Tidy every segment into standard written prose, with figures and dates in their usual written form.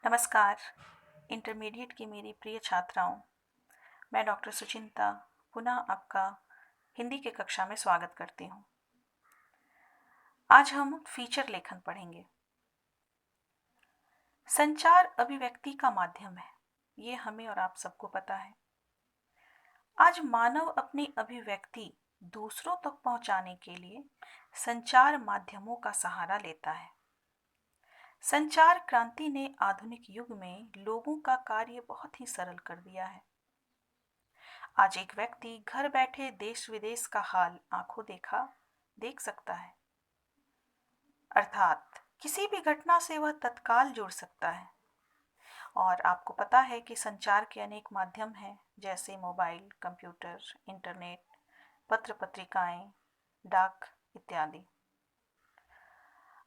नमस्कार। इंटरमीडिएट की मेरी प्रिय छात्राओं, मैं डॉक्टर सुचिंता पुनः आपका हिंदी की कक्षा में स्वागत करती हूँ। आज हम फीचर लेखन पढ़ेंगे। संचार अभिव्यक्ति का माध्यम है, ये हमें और आप सबको पता है। आज मानव अपनी अभिव्यक्ति दूसरों तक पहुँचाने के लिए संचार माध्यमों का सहारा लेता है। संचार क्रांति ने आधुनिक युग में लोगों का कार्य बहुत ही सरल कर दिया है। आज एक व्यक्ति घर बैठे देश विदेश का हाल आंखों देखा देख सकता है, अर्थात किसी भी घटना से वह तत्काल जुड़ सकता है। और आपको पता है कि संचार के अनेक माध्यम हैं, जैसे मोबाइल, कंप्यूटर, इंटरनेट, पत्र पत्रिकाएं, डाक इत्यादि।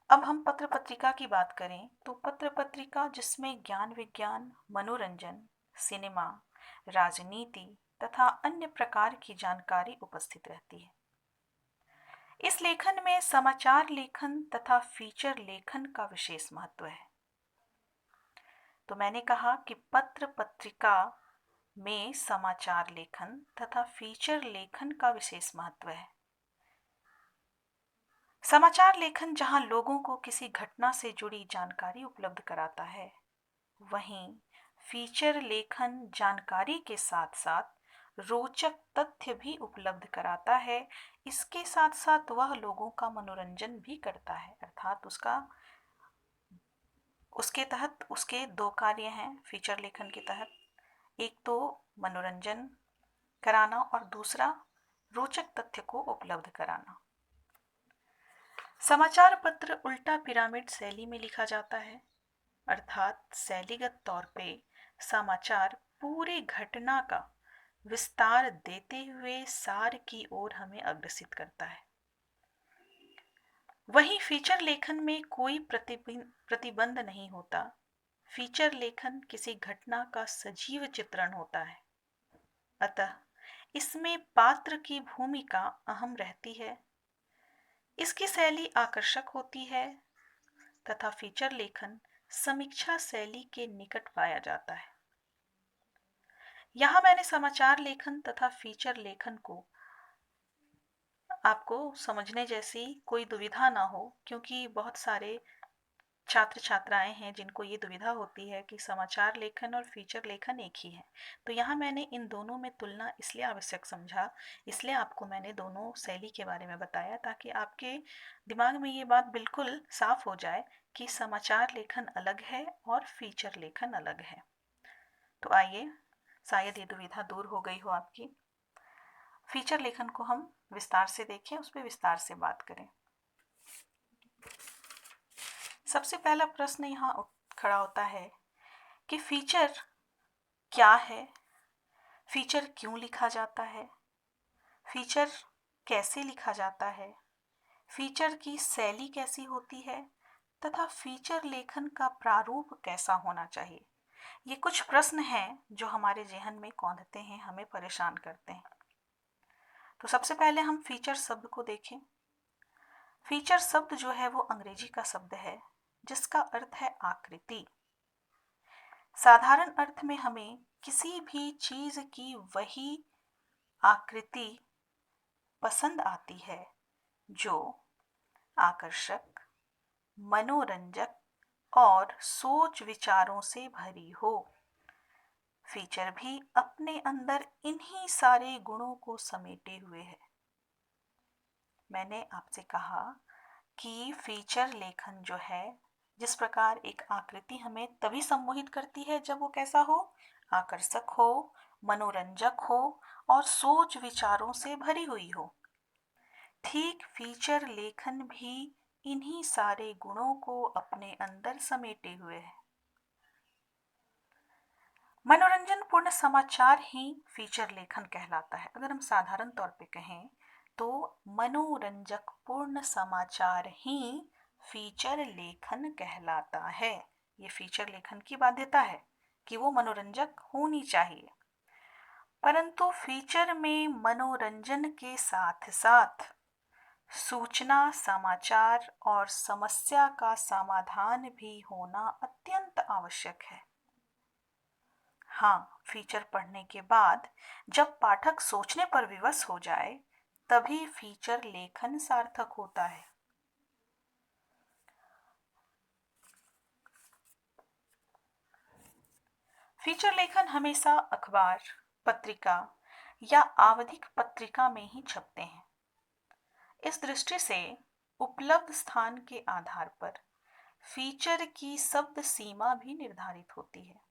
अब हम पत्र पत्रिका की बात करें तो पत्र पत्रिका जिसमें ज्ञान विज्ञान, मनोरंजन, सिनेमा, राजनीति तथा अन्य प्रकार की जानकारी उपस्थित रहती है। इस लेखन में समाचार लेखन तथा फीचर लेखन का विशेष महत्व है। तो मैंने कहा कि पत्र पत्रिका में समाचार लेखन तथा फीचर लेखन का विशेष महत्व है। समाचार लेखन जहां लोगों को किसी घटना से जुड़ी जानकारी उपलब्ध कराता है, वहीं फीचर लेखन जानकारी के साथ साथ रोचक तथ्य भी उपलब्ध कराता है। इसके साथ साथ वह लोगों का मनोरंजन भी करता है, अर्थात उसके तहत उसके दो कार्य हैं फीचर लेखन के तहत, एक तो मनोरंजन कराना और दूसरा रोचक तथ्य को उपलब्ध कराना। समाचार पत्र उल्टा पिरामिड शैली में लिखा जाता है, अर्थात शैलीगत तौर पे समाचार पूरी घटना का विस्तार देते हुए सार की ओर हमें अग्रसित करता है। वहीं फीचर लेखन में कोई प्रतिबंध नहीं होता। फीचर लेखन किसी घटना का सजीव चित्रण होता है, अतः इसमें पात्र की भूमिका अहम रहती है। इसकी शैली आकर्षक होती है तथा फीचर लेखन समीक्षा शैली के निकट पाया जाता है। यहाँ मैंने समाचार लेखन तथा फीचर लेखन को आपको समझने जैसी कोई दुविधा ना हो, क्योंकि बहुत सारे छात्र छात्राएं हैं जिनको ये दुविधा होती है कि समाचार लेखन और फीचर लेखन एक ही है। तो यहाँ मैंने इन दोनों में तुलना इसलिए आवश्यक समझा, इसलिए आपको मैंने दोनों शैली के बारे में बताया, ताकि आपके दिमाग में ये बात बिल्कुल साफ हो जाए कि समाचार लेखन अलग है और फीचर लेखन अलग है। तो आइए, शायद ये दुविधा दूर हो गई हो आपकी। फीचर लेखन को हम विस्तार से देखें, उस पर विस्तार से बात करें। सबसे पहला प्रश्न यहाँ खड़ा होता है कि फीचर क्या है, फीचर क्यों लिखा जाता है, फीचर कैसे लिखा जाता है, फीचर की शैली कैसी होती है तथा फीचर लेखन का प्रारूप कैसा होना चाहिए। ये कुछ प्रश्न हैं जो हमारे जहन में कौंधते हैं, हमें परेशान करते हैं। तो सबसे पहले हम फीचर शब्द को देखें। फीचर शब्द जो है वो अंग्रेजी का शब्द है जिसका अर्थ है आकृति। साधारण अर्थ में हमें किसी भी चीज की वही आकृति पसंद आती है जो आकर्षक, मनोरंजक और सोच विचारों से भरी हो। फीचर भी अपने अंदर इन्हीं सारे गुणों को समेटे हुए है। मैंने आपसे कहा कि फीचर लेखन जो है, जिस प्रकार एक आकृति हमें तभी सम्मोहित करती है जब वो कैसा हो, आकर्षक हो, मनोरंजक हो और सोच विचारों से भरी हुई हो। ठीक फीचर लेखन भी इन्हीं सारे गुणों को अपने अंदर समेटे हुए है। मनोरंजन पूर्ण समाचार ही फीचर लेखन कहलाता है। अगर हम साधारण तौर पे कहें तो मनोरंजक पूर्ण समाचार ही फीचर लेखन कहलाता है। ये फीचर लेखन की बाध्यता है कि वो मनोरंजक होनी चाहिए, परंतु फीचर में मनोरंजन के साथ साथ सूचना, समाचार और समस्या का समाधान भी होना अत्यंत आवश्यक है। हाँ, फीचर पढ़ने के बाद जब पाठक सोचने पर विवश हो जाए, तभी फीचर लेखन सार्थक होता है। फीचर लेखन हमेशा अखबार, पत्रिका या आवधिक पत्रिका में ही छपते हैं। इस दृष्टि से उपलब्ध स्थान के आधार पर फीचर की शब्द सीमा भी निर्धारित होती है।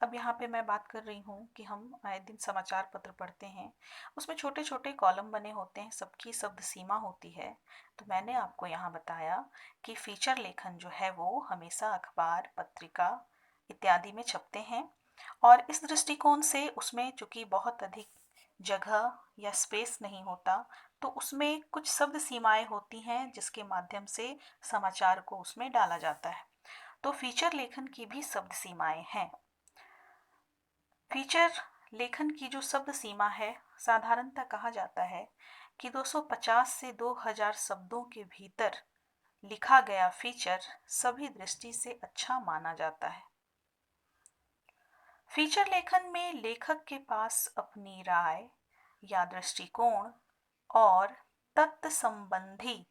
अब यहाँ पे मैं बात कर रही हूँ कि हम आए दिन समाचार पत्र पढ़ते हैं, उसमें छोटे छोटे कॉलम बने होते हैं, सबकी शब्द सीमा होती है। तो मैंने आपको यहाँ बताया कि फीचर लेखन जो है वो हमेशा अखबार, पत्रिका इत्यादि में छपते हैं, और इस दृष्टिकोण से उसमें चूँकि बहुत अधिक जगह या स्पेस नहीं होता, तो उसमें कुछ शब्द सीमाएं होती हैं जिसके माध्यम से समाचार को उसमें डाला जाता है। तो फीचर लेखन की भी शब्द सीमाएं हैं। फीचर लेखन की जो शब्द सीमा है, साधारणतः कहा जाता है कि 250 से 2000 शब्दों के भीतर लिखा गया फीचर सभी दृष्टि से अच्छा माना जाता है। फीचर लेखन में लेखक के पास अपनी राय या दृष्टिकोण और तत्व संबंधी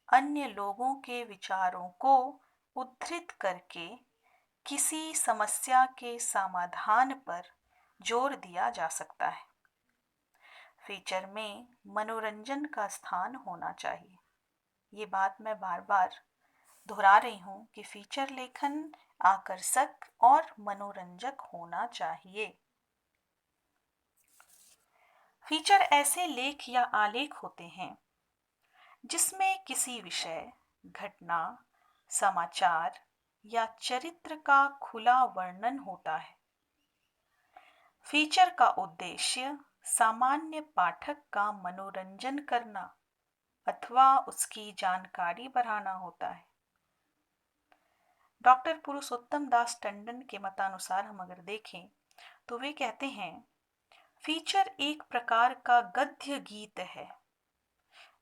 अन्य लोगों के विचारों को उद्धृत करके किसी समस्या के समाधान पर जोर दिया जा सकता है। फीचर में मनोरंजन का स्थान होना चाहिए। ये बात मैं बार बार दोहरा रही हूँ कि फीचर लेखन आकर्षक और मनोरंजक होना चाहिए। फीचर ऐसे लेख या आलेख होते हैं जिसमें किसी विषय, घटना, समाचार या चरित्र का खुला वर्णन होता है। फीचर का उद्देश्य सामान्य पाठक का मनोरंजन करना अथवा उसकी जानकारी बढ़ाना होता है। डॉक्टर पुरुषोत्तम दास टंडन के मतानुसार हम अगर देखें तो वे कहते हैं, फीचर एक प्रकार का गद्य गीत है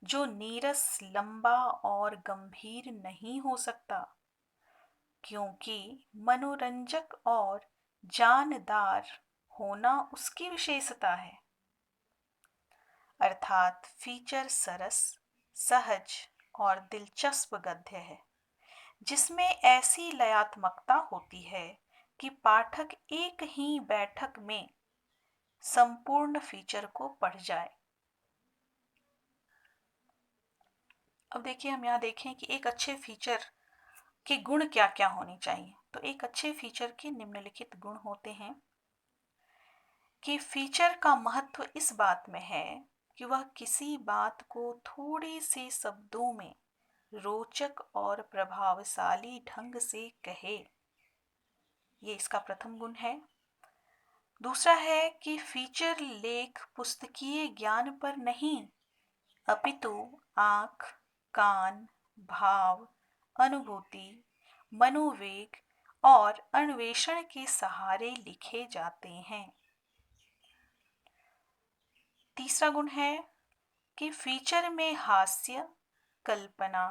जो नीरस, लंबा और गंभीर नहीं हो सकता, क्योंकि मनोरंजक और जानदार होना उसकी विशेषता है। अर्थात फीचर सरस, सहज और दिलचस्प गद्य है जिसमें ऐसी लयात्मकता होती है कि पाठक एक ही बैठक में संपूर्ण फीचर को पढ़ जाए। अब देखिए, हम यहाँ देखें कि एक अच्छे फीचर के गुण क्या क्या होने चाहिए। तो एक अच्छे फीचर के निम्नलिखित गुण होते हैं कि फीचर का महत्व इस बात में है कि वह किसी बात को थोड़े से शब्दों में रोचक और प्रभावशाली ढंग से कहे। ये इसका प्रथम गुण है। दूसरा है कि फीचर लेख पुस्तकीय ज्ञान पर नहीं, अपितु आँख, कान, भाव, अनुभूति, मनोवेग और अन्वेषण के सहारे लिखे जाते हैं। तीसरा गुण है कि फीचर में हास्य, कल्पना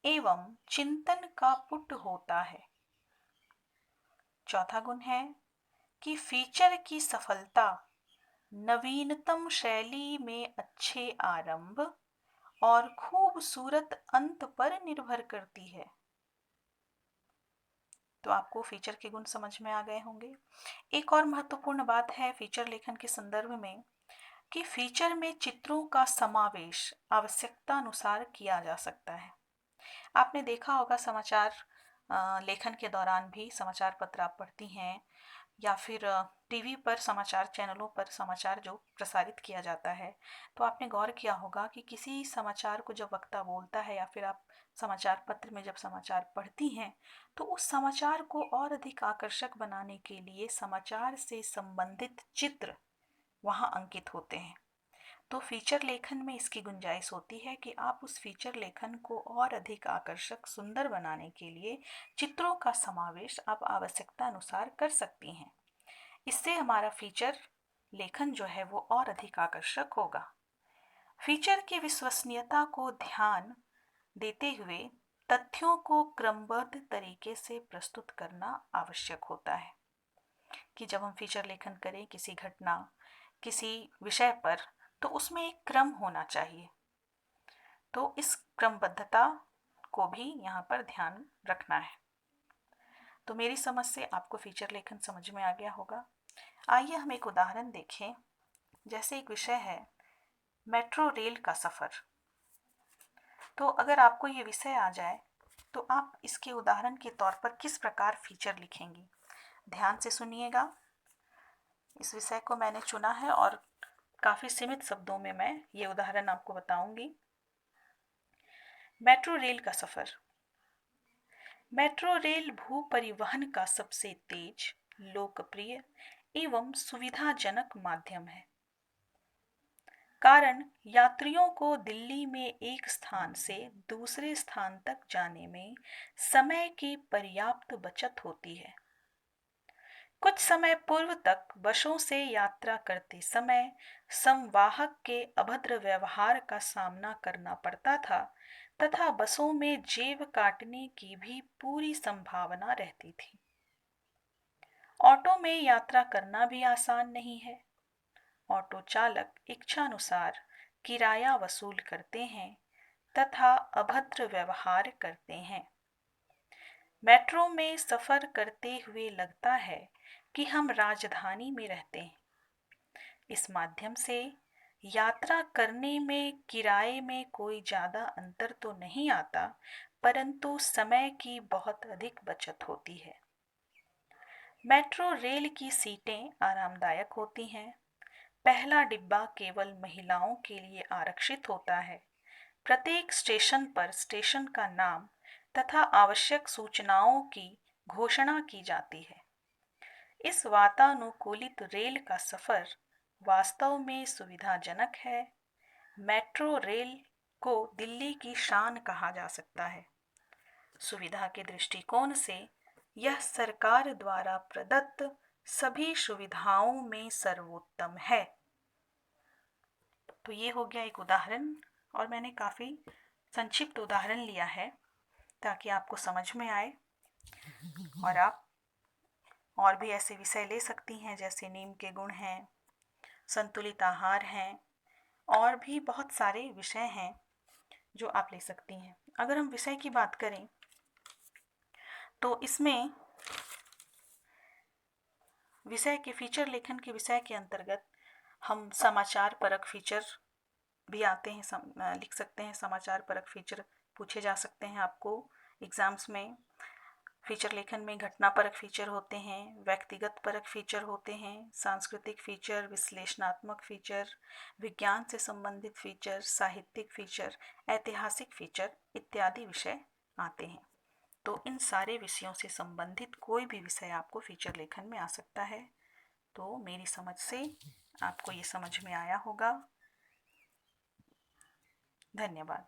एवं चिंतन का पुट होता है। चौथा गुण है कि फीचर की सफलता नवीनतम शैली में अच्छे आरंभ और खूबसूरत अंत पर निर्भर करती है। तो आपको फीचर के गुण समझ में आ गए होंगे। एक और महत्वपूर्ण बात है फीचर लेखन के संदर्भ में कि फीचर में चित्रों का समावेश आवश्यकता अनुसार किया जा सकता है। आपने देखा होगा समाचार लेखन के दौरान भी समाचार पत्र आप पढ़ती हैं या फिर टीवी पर समाचार चैनलों पर समाचार जो प्रसारित किया जाता है, तो आपने गौर किया होगा कि किसी समाचार को जब वक्ता बोलता है या फिर आप समाचार पत्र में जब समाचार पढ़ती हैं, तो उस समाचार को और अधिक आकर्षक बनाने के लिए समाचार से संबंधित चित्र वहाँ अंकित होते हैं। तो फीचर लेखन में इसकी गुंजाइश होती है कि आप उस फीचर लेखन को और अधिक आकर्षक, सुंदर बनाने के लिए चित्रों का समावेश आप आवश्यकता अनुसार कर सकती हैं। इससे हमारा फीचर लेखन जो है वो और अधिक आकर्षक होगा। फीचर की विश्वसनीयता को ध्यान देते हुए तथ्यों को क्रमबद्ध तरीके से प्रस्तुत करना आवश्यक होता है कि जब हम फीचर लेखन करें किसी घटना, किसी विषय पर, तो उसमें एक क्रम होना चाहिए। तो इस क्रमबद्धता को भी यहाँ पर ध्यान रखना है। तो मेरी समझ से आपको फीचर लेखन समझ में आ गया होगा। आइए हम एक उदाहरण देखें। जैसे एक विषय है मेट्रो रेल का सफ़र। तो अगर आपको ये विषय आ जाए तो आप इसके उदाहरण के तौर पर किस प्रकार फीचर लिखेंगी? ध्यान से सुनिएगा। इस विषय को मैंने चुना है और काफ़ी सीमित शब्दों में मैं ये उदाहरण आपको बताऊंगी। मेट्रो रेल का सफ़र। मेट्रो रेल भू परिवहन का सबसे तेज, लोकप्रिय एवं सुविधाजनक माध्यम है। कारण यात्रियों को दिल्ली में एक स्थान से दूसरे स्थान तक जाने में समय की पर्याप्त बचत होती है। कुछ समय पूर्व तक बसों से यात्रा करते समय संवाहक के अभद्र व्यवहार का सामना करना पड़ता था तथा बसों में जेब काटने की भी पूरी संभावना रहती थी। ऑटो में यात्रा करना भी आसान नहीं है। ऑटो चालक इच्छानुसार किराया वसूल करते हैं तथा अभद्र व्यवहार करते हैं। मेट्रो में सफ़र करते हुए लगता है कि हम राजधानी में रहते हैं। इस माध्यम से यात्रा करने में किराए में कोई ज़्यादा अंतर तो नहीं आता, परंतु समय की बहुत अधिक बचत होती है। मेट्रो रेल की सीटें आरामदायक होती हैं। पहला डिब्बा केवल महिलाओं के लिए आरक्षित होता है। प्रत्येक स्टेशन पर स्टेशन का नाम तथा आवश्यक सूचनाओं की घोषणा की जाती है। इस वातानुकूलित रेल का सफ़र वास्तव में सुविधाजनक है। मेट्रो रेल को दिल्ली की शान कहा जा सकता है। सुविधा के दृष्टिकोण से यह सरकार द्वारा प्रदत्त सभी सुविधाओं में सर्वोत्तम है। तो ये हो गया एक उदाहरण, और मैंने काफ़ी संक्षिप्त उदाहरण लिया है ताकि आपको समझ में आए। और आप और भी ऐसे विषय ले सकती हैं जैसे नीम के गुण हैं, संतुलित आहार हैं, और भी बहुत सारे विषय हैं जो आप ले सकती हैं। अगर हम विषय की बात करें तो इसमें विषय के फीचर लेखन के विषय के अंतर्गत हम समाचार परक फीचर भी आते हैं, लिख सकते हैं। समाचार परक फीचर पूछे जा सकते हैं आपको एग्ज़ाम्स में। फीचर लेखन में घटना परक फीचर होते हैं, व्यक्तिगत परक फीचर होते हैं, सांस्कृतिक फीचर, विश्लेषणात्मक फीचर, विज्ञान से संबंधित फीचर, साहित्यिक फीचर, ऐतिहासिक फीचर इत्यादि विषय आते हैं। तो इन सारे विषयों से संबंधित कोई भी विषय आपको फीचर लेखन में आ सकता है। तो मेरी समझ से आपको ये समझ में आया होगा। धन्यवाद।